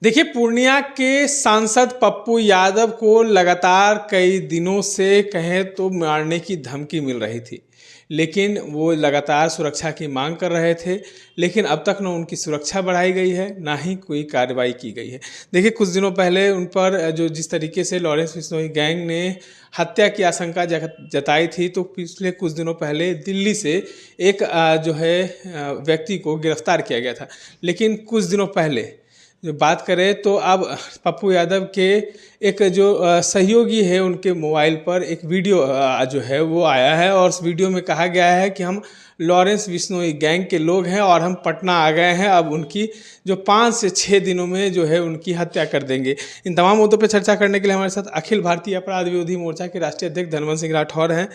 देखिए, पूर्णिया के सांसद पप्पू यादव को लगातार कई दिनों से कहें तो मारने की धमकी मिल रही थी, लेकिन वो लगातार सुरक्षा की मांग कर रहे थे। लेकिन अब तक न उनकी सुरक्षा बढ़ाई गई है, ना ही कोई कार्रवाई की गई है। देखिए, कुछ दिनों पहले उन पर जो जिस तरीके से लॉरेंस बिश्नोई गैंग ने हत्या की आशंका जताई थी, तो पिछले कुछ दिनों पहले दिल्ली से एक व्यक्ति को गिरफ्तार किया गया था। लेकिन कुछ दिनों पहले जो बात करें तो अब पप्पू यादव के एक जो सहयोगी है, उनके मोबाइल पर एक वीडियो जो है वो आया है, और उस वीडियो में कहा गया है कि हम लॉरेंस बिश्नोई गैंग के लोग हैं और हम पटना आ गए हैं, अब उनकी जो 5 से 6 दिनों में जो है उनकी हत्या कर देंगे। इन तमाम मुद्दों पर चर्चा करने के लिए हमारे साथ अखिल भारतीय अपराध विरोधी मोर्चा के राष्ट्रीय अध्यक्ष धनवंत सिंह राठौर हैं।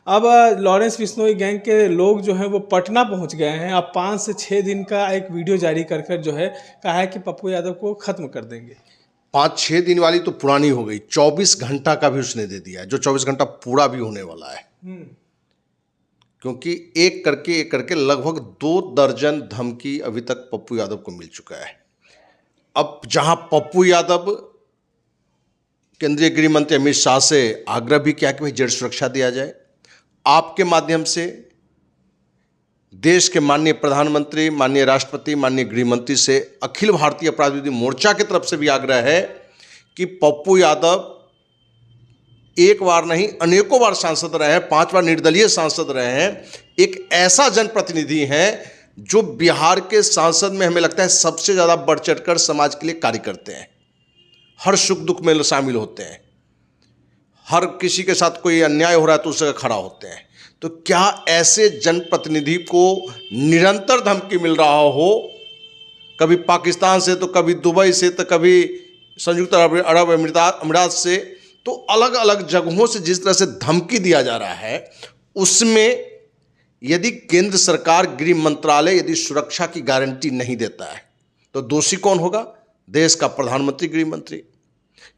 अब लॉरेंस बिश्नोई गैंग के लोग जो हैं वो पटना पहुंच गए हैं। अब 5 से 6 दिन का एक वीडियो जारी कर जो है कहा है कि पप्पू यादव को खत्म कर देंगे। 5-6 दिन वाली तो पुरानी हो गई, 24 घंटा का भी उसने दे दिया है, जो 24 घंटा पूरा भी होने वाला है। क्योंकि एक करके लगभग 2 दर्जन धमकी अभी तक पप्पू यादव को मिल चुका है। अब जहां पप्पू यादव केंद्रीय गृह मंत्री अमित शाह से आग्रह भी किया कि भाई जेड सुरक्षा दिया जाए, आपके माध्यम से देश के माननीय प्रधानमंत्री, माननीय राष्ट्रपति, माननीय गृह मंत्री से अखिल भारतीय अपराध विरोधी मोर्चा की तरफ से भी आग्रह है कि पप्पू यादव एक बार नहीं अनेकों बार सांसद रहे हैं, 5 बार निर्दलीय सांसद रहे हैं, एक ऐसा जनप्रतिनिधि हैं जो बिहार के सांसद में हमें लगता है सबसे ज़्यादा बढ़ चढ़कर समाज के लिए कार्य करते हैं, हर सुख दुख में शामिल होते हैं, हर किसी के साथ कोई अन्याय हो रहा है तो उस जगह खड़ा होते हैं। तो क्या ऐसे जनप्रतिनिधि को निरंतर धमकी मिल रहा हो, कभी पाकिस्तान से तो कभी दुबई से तो कभी संयुक्त अरब अमीरात से, तो अलग अलग जगहों से जिस तरह से धमकी दिया जा रहा है, उसमें यदि केंद्र सरकार गृह मंत्रालय यदि सुरक्षा की गारंटी नहीं देता है तो दोषी कौन होगा? देश का प्रधानमंत्री, गृह मंत्री।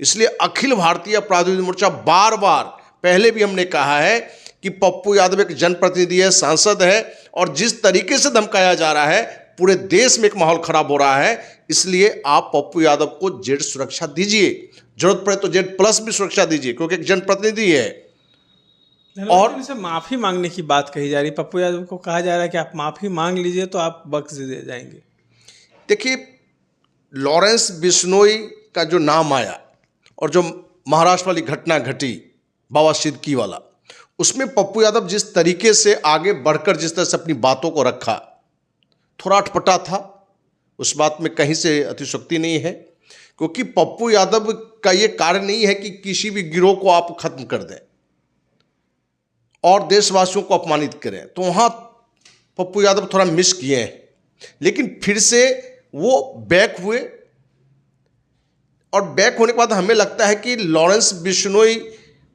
इसलिए अखिल भारतीय अपराध विरोधी मोर्चा बार बार पहले भी हमने कहा है कि पप्पू यादव एक जनप्रतिनिधि है, सांसद है, और जिस तरीके से धमकाया जा रहा है पूरे देश में एक माहौल खराब हो रहा है। इसलिए आप पप्पू यादव को जेड सुरक्षा दीजिए, जरूरत पड़े तो जेड प्लस भी सुरक्षा दीजिए, क्योंकि एक जनप्रतिनिधि है। और इनसे माफी मांगने की बात कही जा रही, पप्पू यादव को कहा जा रहा है कि आप माफी मांग लीजिए तो आप बख्श दे जाएंगे। देखिए, लॉरेंस बिश्नोई का जो नाम आया और जो महाराष्ट्र वाली घटना घटी बाबा सिद्दीकी वाला, उसमें पप्पू यादव जिस तरीके से आगे बढ़कर जिस तरह से अपनी बातों को रखा, थोड़ा अटपटा था। उस बात में कहीं से अतिशयोक्ति नहीं है, क्योंकि पप्पू यादव का ये कार्य नहीं है कि किसी भी गिरोह को आप खत्म कर दें और देशवासियों को अपमानित करें। तो वहाँ पप्पू यादव थोड़ा मिस किए हैं, लेकिन फिर से वो बैक हुए, और बैक होने के बाद हमें लगता है कि लॉरेंस बिश्नोई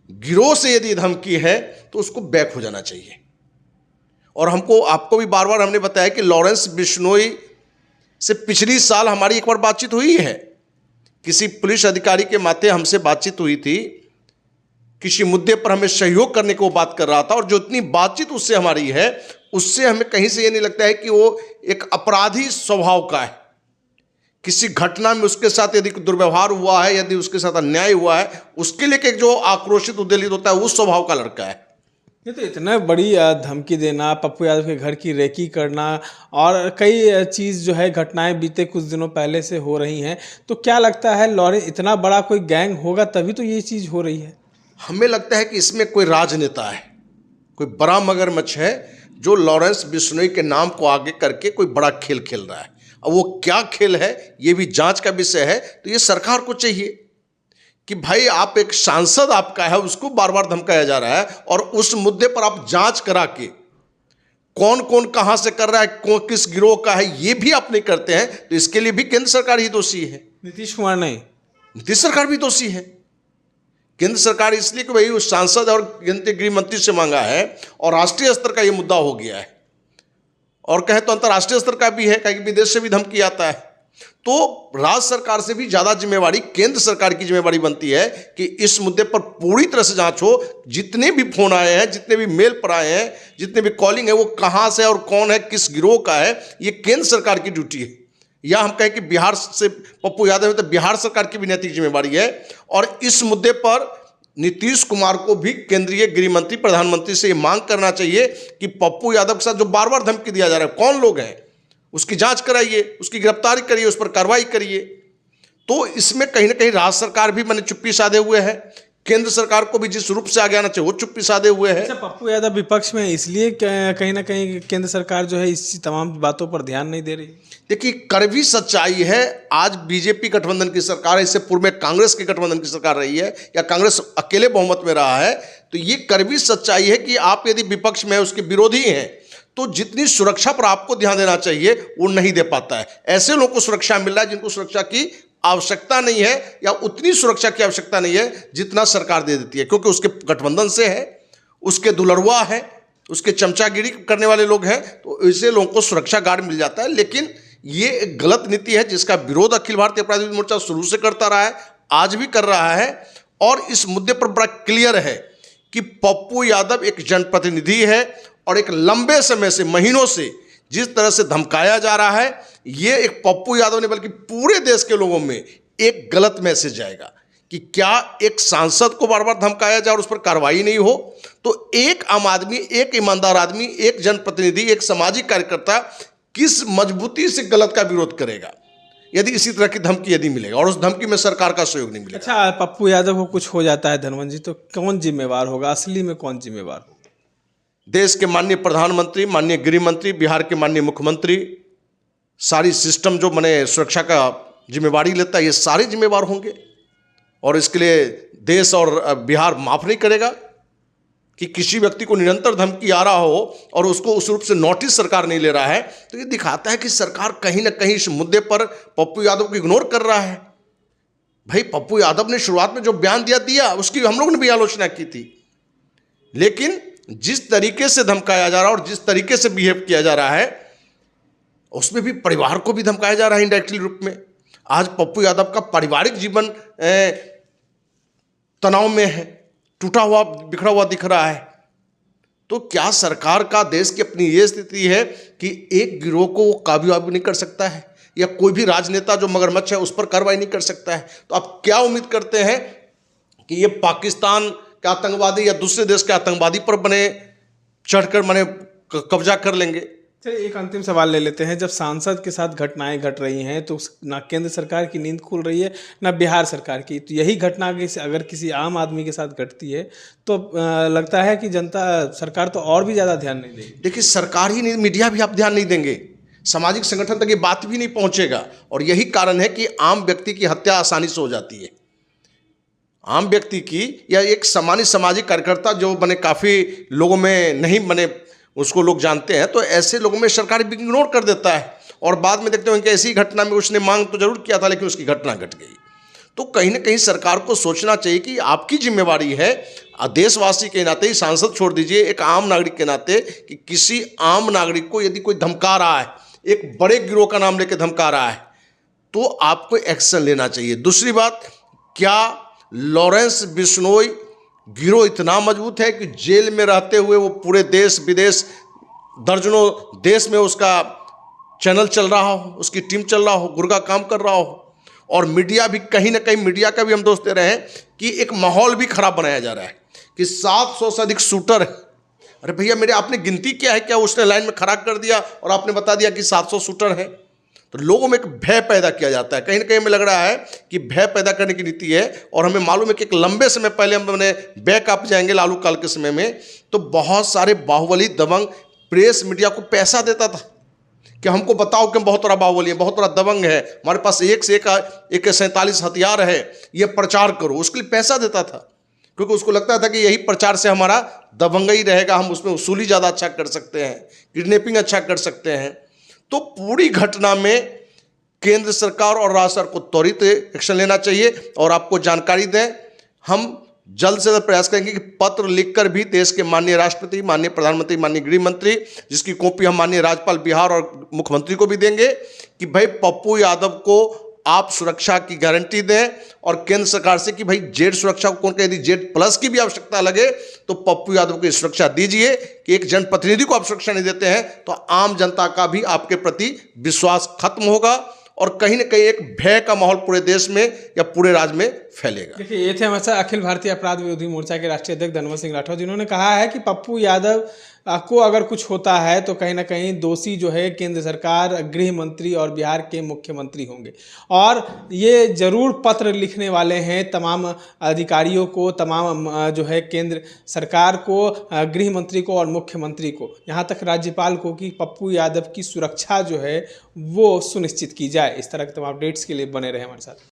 गिरोह से यदि धमकी है तो उसको बैक हो जाना चाहिए। और आपको भी बार बार हमने बताया कि लॉरेंस बिश्नोई से पिछली साल हमारी एक बार बातचीत हुई है, किसी पुलिस अधिकारी के माथे हमसे बातचीत हुई थी, किसी मुद्दे पर हमें सहयोग करने को बात कर रहा था, और जो इतनी बातचीत उससे हमारी है उससे हमें कहीं से ये नहीं लगता है कि वो एक अपराधी स्वभाव का है। किसी घटना में उसके साथ यदि दुर्व्यवहार हुआ है, यदि उसके साथ अन्याय हुआ है, उसके लिए जो आक्रोशित उद्वेलित होता है उस स्वभाव का लड़का है। ये तो इतना बड़ी धमकी देना, पप्पू यादव के घर की रेकी करना, और कई चीज़ जो है घटनाएं बीते कुछ दिनों पहले से हो रही हैं, तो क्या लगता है लॉरेंस इतना बड़ा कोई गैंग होगा तभी तो ये चीज़ हो रही है? हमें लगता है कि इसमें कोई राजनेता है, कोई बड़ा मगरमच्छ है जो लॉरेंस बिश्नोई के नाम को आगे करके कोई बड़ा खेल खेल रहा है। अब वो क्या खेल है ये भी जांच का विषय है। तो ये सरकार को चाहिए कि भाई आप एक सांसद आपका है, उसको बार बार धमकाया जा रहा है, और उस मुद्दे पर आप जांच करा के कौन कौन कहां से कर रहा है, कौन किस गिरोह का है, ये भी आप नहीं करते हैं, तो इसके लिए भी केंद्र सरकार ही दोषी है। नीतीश कुमार नहीं, नीतीश सरकार भी दोषी है। केंद्र सरकार इसलिए कि भाई उस सांसद और केंद्रीय गृह मंत्री से मांगा है, और राष्ट्रीय स्तर का ये मुद्दा हो गया है, और कहें तो अंतर्राष्ट्रीय स्तर का भी है, कहीं विदेश से भी धमकी आता है। तो राज्य सरकार से भी ज्यादा जिम्मेवारी केंद्र सरकार की जिम्मेवारी बनती है कि इस मुद्दे पर पूरी तरह से जांच हो। जितने भी फोन आए हैं, जितने भी मेल पर आए हैं, जितने भी कॉलिंग है, वो कहां से और कौन है, किस गिरोह का है, ये केंद्र सरकार की ड्यूटी है। या हम कहें कि बिहार से पप्पू यादव है, तो बिहार सरकार की भी नैतिक जिम्मेवारी है। और इस मुद्दे पर नीतीश कुमार को भी केंद्रीय गृह मंत्री, प्रधानमंत्री से ये मांग करना चाहिए कि पप्पू यादव के साथ जो बार बार धमकी दिया जा रहा है, कौन लोग हैं, उसकी जांच कराइए, उसकी गिरफ्तारी करिए, उस पर कार्रवाई करिए। तो इसमें कहीं ना कहीं राज्य सरकार भी मैंने चुप्पी साधे हुए है, केंद्र सरकार को भी जिस रूप से आगे आना चाहिए वो चुप्पी साधे हुए है। अच्छा, पप्पू यादव विपक्ष में इसलिए कहीं ना कहीं केंद्र सरकार जो है इस तमाम बातों पर ध्यान नहीं दे रही। देखिए, कड़वी सच्चाई है, आज बीजेपी गठबंधन की सरकार है, इससे पूर्व में कांग्रेस की गठबंधन की सरकार रही है या कांग्रेस अकेले बहुमत में रहा है। तो ये कड़वी सच्चाई है कि आप यदि विपक्ष में उसके विरोधी हैं तो जितनी सुरक्षा पर आपको ध्यान देना चाहिए वो नहीं दे पाता है। ऐसे लोगों को सुरक्षा मिल रहा है जिनको सुरक्षा की आवश्यकता नहीं है, या उतनी सुरक्षा की आवश्यकता नहीं है जितना सरकार दे देती है, क्योंकि उसके गठबंधन से है, उसके दुलरुआ है, उसके चमचागिरी करने वाले लोग हैं, तो ऐसे लोगों को सुरक्षा गार्ड मिल जाता है। लेकिन ये एक गलत नीति है जिसका विरोध अखिल भारतीय अपराधी विरोध मोर्चा शुरू से करता रहा है, आज भी कर रहा है। और इस मुद्दे पर बड़ा क्लियर है कि पप्पू यादव एक जनप्रतिनिधि है और एक लंबे समय से, महीनों से जिस तरह से धमकाया जा रहा है, ये एक पप्पू यादव ने बल्कि पूरे देश के लोगों में एक गलत मैसेज जाएगा कि क्या एक सांसद को बार बार धमकाया जाए और उस पर कार्रवाई नहीं हो, तो एक आम आदमी, एक ईमानदार आदमी, एक जनप्रतिनिधि, एक सामाजिक कार्यकर्ता किस मजबूती से गलत का विरोध करेगा यदि इसी तरह की धमकी यदि मिलेगा और उस धमकी में सरकार का सहयोग नहीं मिलेगा। अच्छा, पप्पू यादव को कुछ हो जाता है धनवंत जी, तो कौन जिम्मेवार होगा, असली में कौन जिम्मेवार होगा? देश के माननीय प्रधानमंत्री, माननीय गृह मंत्री, बिहार के माननीय मुख्यमंत्री, सारी सिस्टम जो मैंने सुरक्षा का जिम्मेवारी लेता है, ये सारे जिम्मेवार होंगे। और इसके लिए देश और बिहार माफ नहीं करेगा कि किसी व्यक्ति को निरंतर धमकी आ रहा हो और उसको उस रूप से नोटिस सरकार नहीं ले रहा है। तो ये दिखाता है कि सरकार कहीं ना कहीं इस मुद्दे पर पप्पू यादव को इग्नोर कर रहा है। भाई, पप्पू यादव ने शुरुआत में जो बयान दिया उसकी हम लोगों ने भी आलोचना की थी, लेकिन जिस तरीके से धमकाया जा रहा है और जिस तरीके से बिहेव किया जा रहा है, उसमें भी परिवार को भी धमकाया जा रहा है इनडायरेक्टली रूप में। आज पप्पू यादव का पारिवारिक जीवन तनाव में है, टूटा हुआ, बिखरा हुआ दिख रहा है। तो क्या सरकार का, देश की अपनी ये स्थिति है कि एक गिरोह को वो काबू नहीं कर सकता है, या कोई भी राजनेता जो मगरमच्छ है उस पर कार्रवाई नहीं कर सकता है? तो आप क्या उम्मीद करते हैं कि ये पाकिस्तान के आतंकवादी या दूसरे देश के आतंकवादी पर बने चढ़कर मने कब्जा कर लेंगे? चलिए, एक अंतिम सवाल ले लेते हैं। जब सांसद के साथ घटनाएं घट रही हैं तो ना केंद्र सरकार की नींद खुल रही है ना बिहार सरकार की, तो यही घटना अगर किसी आम आदमी के साथ घटती है तो लगता है कि जनता, सरकार तो और भी ज़्यादा ध्यान नहीं देगी। देखिए, सरकार ही नहीं, मीडिया भी आप ध्यान नहीं देंगे, सामाजिक संगठन तक ये बात भी नहीं पहुंचेगा। और यही कारण है कि आम व्यक्ति की हत्या आसानी से हो जाती है। आम व्यक्ति की, या एक सामान्य सामाजिक कार्यकर्ता जो बने काफ़ी लोगों में नहीं बने, उसको लोग जानते हैं, तो ऐसे लोगों में सरकार भी इग्नोर कर देता है। और बाद में देखते हैं कि ऐसी घटना में उसने मांग तो जरूर किया था लेकिन उसकी घटना घट गई। तो कहीं ना कहीं सरकार को सोचना चाहिए कि आपकी जिम्मेवारी है, देशवासी के नाते ही, सांसद छोड़ दीजिए, एक आम नागरिक के नाते, कि किसी आम नागरिक को यदि कोई धमका रहा है, एक बड़े गिरोह का नाम लेकर धमका रहा है, तो आपको एक्शन लेना चाहिए। दूसरी बात, क्या लॉरेंस बिश्नोई गिरोह इतना मजबूत है कि जेल में रहते हुए वो पूरे देश विदेश, दर्जनों देश में उसका चैनल चल रहा हो, उसकी टीम चल रहा हो, गुर्गा काम कर रहा हो, और मीडिया भी कहीं ना कहीं, मीडिया का भी हम दोष दे रहे हैं कि एक माहौल भी खराब बनाया जा रहा है कि 700 से अधिक शूटर है। अरे भैया मेरे, आपने गिनती किया है क्या? उसने लाइन में खड़ा कर दिया और आपने बता दिया कि 700 शूटर है। तो लोगों में एक भय पैदा किया जाता है। कहीं ना कहीं हमें लग रहा है कि भय पैदा करने की नीति है। और हमें मालूम है कि एक लंबे समय पहले हमने बैक अप जाएंगे लालू काल के समय में, तो बहुत सारे बाहुबली दबंग प्रेस मीडिया को पैसा देता था कि हमको बताओ कि हम बहुत बड़ा बाहुबली है, बहुत बड़ा दबंग है, हमारे पास एक से एक AK-47 हथियार है, ये प्रचार करो। उसके लिए पैसा देता था क्योंकि उसको लगता था कि यही प्रचार से हमारा दबंगई रहेगा, हम उसमें वसूली ज़्यादा अच्छा कर सकते हैं, किडनैपिंग अच्छा कर सकते हैं। तो पूरी घटना में केंद्र सरकार और राज्य सरकार को त्वरित एक्शन लेना चाहिए। और आपको जानकारी दें, हम जल्द से जल्द प्रयास करेंगे कि पत्र लिखकर भी देश के माननीय राष्ट्रपति, माननीय प्रधानमंत्री, माननीय गृह मंत्री, जिसकी कॉपी हम माननीय राज्यपाल बिहार और मुख्यमंत्री को भी देंगे कि भाई पप्पू यादव को आप सुरक्षा की गारंटी दें। और केंद्र सरकार से कि भाई जेड सुरक्षा को कौन, यदि जेड+ की भी आवश्यकता लगे तो पप्पू यादव को सुरक्षा दीजिए। कि एक जनप्रतिनिधि को आप सुरक्षा नहीं देते हैं तो आम जनता का भी आपके प्रति विश्वास खत्म होगा और कहीं ना कहीं एक भय का माहौल पूरे देश में या पूरे राज्य में फैलेगा। देखिए, ये थे हमारे साथ अखिल भारतीय अपराध विरोधी मोर्चा के राष्ट्रीय अध्यक्ष धनवंत सिंह राठौर, जिन्होंने कहा है कि पप्पू यादव को अगर कुछ होता है तो कहीं ना कहीं दोषी जो है केंद्र सरकार, गृह मंत्री और बिहार के मुख्यमंत्री होंगे। और ये जरूर पत्र लिखने वाले हैं तमाम अधिकारियों को, तमाम जो है केंद्र सरकार को, गृह मंत्री को और मुख्यमंत्री को, यहाँ तक राज्यपाल को, कि पप्पू यादव की सुरक्षा जो है वो सुनिश्चित की जाए। इस तरह के तमाम अपडेट्स के लिए बने रहे हमारे साथ।